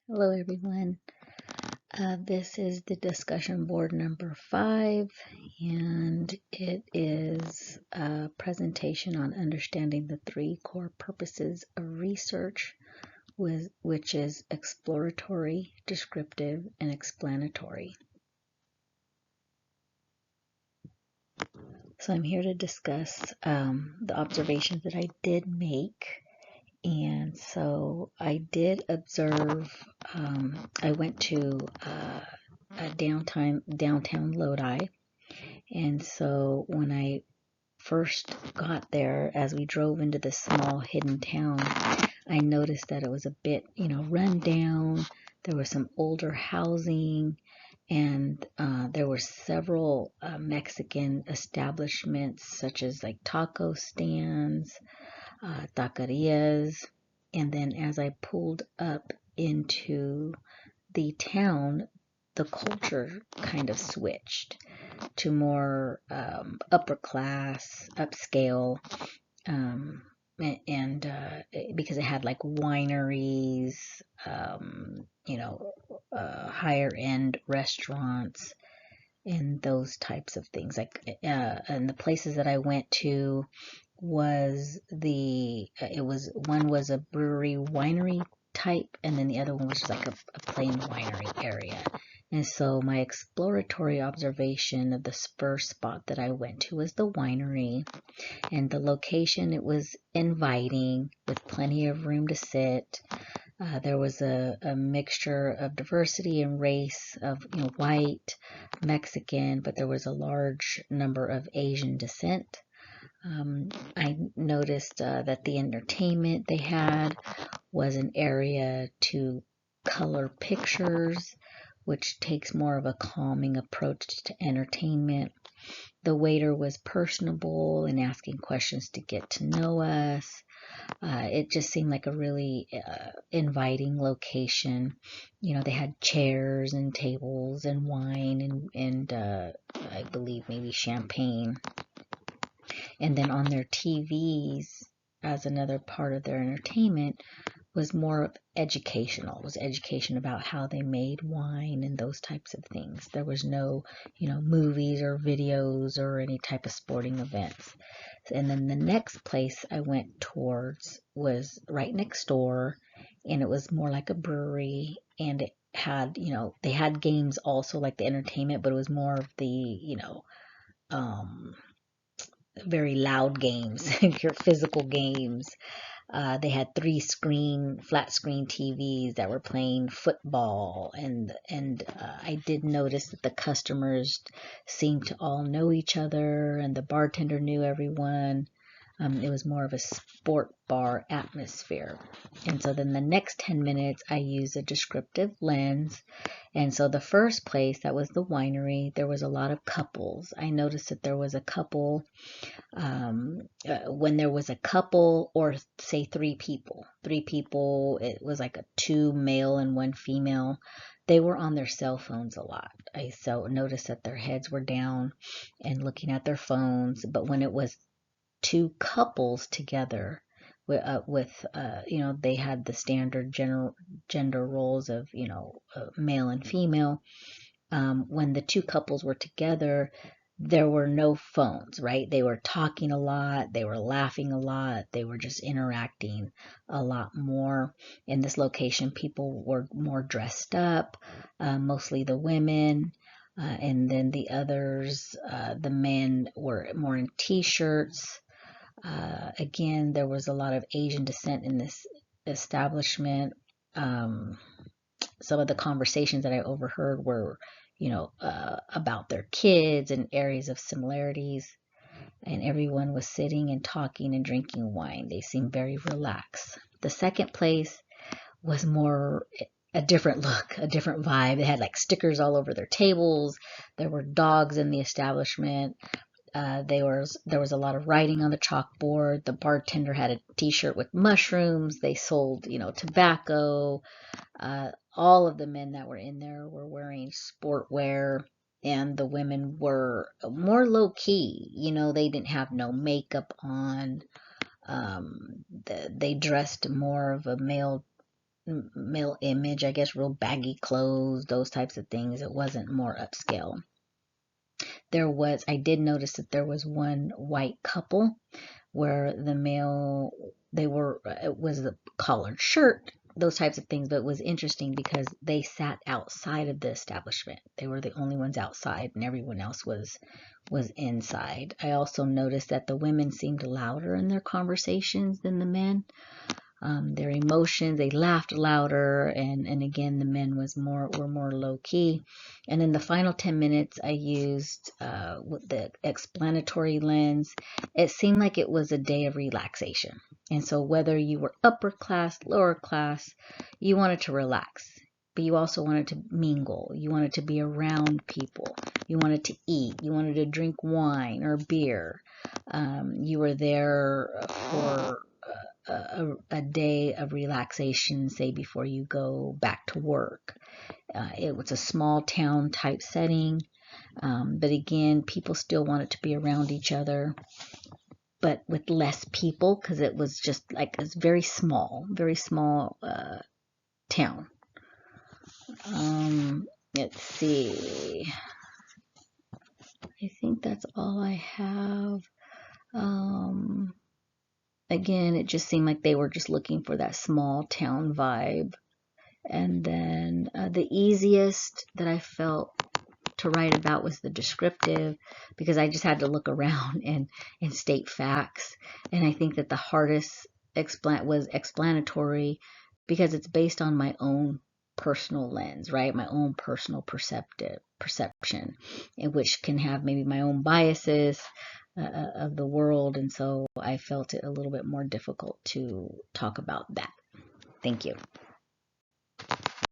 Hello, everyone. This is the discussion board number 5, and it is a presentation on understanding the 3 core purposes of research, which is exploratory, descriptive, and explanatory. So I'm here to discuss the observations that I did make. And so I did observe, I went to a downtown Lodi. And so when I first got there, as we drove into this small hidden town, I noticed that it was a bit, run down. There was some older housing, and there were several Mexican establishments, such as like taco stands, taquerias. And then as I pulled up into the town, the culture kind of switched to more upper class, upscale, and because it had like wineries, higher end restaurants, and those types of things. And the places that I went to was one was a brewery winery type, and then the other one was just like a plain winery area. And so my exploratory observation of the first spot that I went to was the winery, and the location, it was inviting with plenty of room to sit. There was a mixture of diversity and race of white, Mexican, but there was a large number of Asian descent. I noticed that the entertainment they had was an area to color pictures, which takes more of a calming approach to entertainment. The waiter was personable and asking questions to get to know us. It just seemed like a really inviting location. They had chairs and tables and wine and I believe maybe champagne. And then on their TVs, as another part of their entertainment, was more educational. It was education about how they made wine and those types of things. There was no, movies or videos or any type of sporting events. And then the next place I went towards was right next door, and it was more like a brewery, and it had, they had games also like the entertainment, but it was more of the, um, very loud games, your physical games. They had flat screen TVs that were playing football, and I did notice that the customers seemed to all know each other, and the bartender knew everyone. It was more of a sport bar atmosphere. And so then the next 10 minutes, I used a descriptive lens. And so the first place, that was the winery, there was a lot of couples. I noticed that there was a couple, when there was a couple, or say three people, it was like a 2 male and 1 female. They were on their cell phones a lot. I noticed that their heads were down and looking at their phones. But when it was 2 couples together they had the standard gender roles of, male and female. When the 2 couples were together, there were no phones, right? They were talking a lot, they were laughing a lot, they were just interacting a lot more. In this location, people were more dressed up, mostly the women. And then the others, the men were more in t-shirts. Again, there was a lot of Asian descent in this establishment. Some of the conversations that I overheard were, about their kids and areas of similarities. And everyone was sitting and talking and drinking wine. They seemed very relaxed. The second place was more a different look, a different vibe. They had like stickers all over their tables. There were dogs in the establishment. There was a lot of writing on the chalkboard. The bartender had a T-shirt with mushrooms. They sold, tobacco. All of the men that were in there were wearing sport wear, and the women were more low key. They didn't have no makeup on. They dressed more of a male male image, I guess, real baggy clothes, those types of things. It wasn't more upscale. I did notice that there was one white couple where the male, it was a collared shirt, those types of things, but it was interesting because they sat outside of the establishment. They were the only ones outside and everyone else was inside. I also noticed that the women seemed louder in their conversations than the men. Their emotions, they laughed louder, and again the men were more low key. And in the final 10 minutes I used with the explanatory lens. It seemed like it was a day of relaxation, and so whether you were upper class, lower class, you wanted to relax, but you also wanted to mingle, you wanted to be around people, you wanted to eat, you wanted to drink wine or beer. You were there for a day of relaxation, say before you go back to work. It was a small town type setting, but again, people still wanted to be around each other, but with less people, because it was just like a very small town. Let's see. I think that's all I have. Again, it just seemed like they were just looking for that small town vibe. And then the easiest that I felt to write about was the descriptive, because I just had to look around and state facts. And I think that the hardest was explanatory, because it's based on my own personal lens, right? My own personal perception, in which can have maybe my own biases of the world. And so I felt it a little bit more difficult to talk about that. Thank you.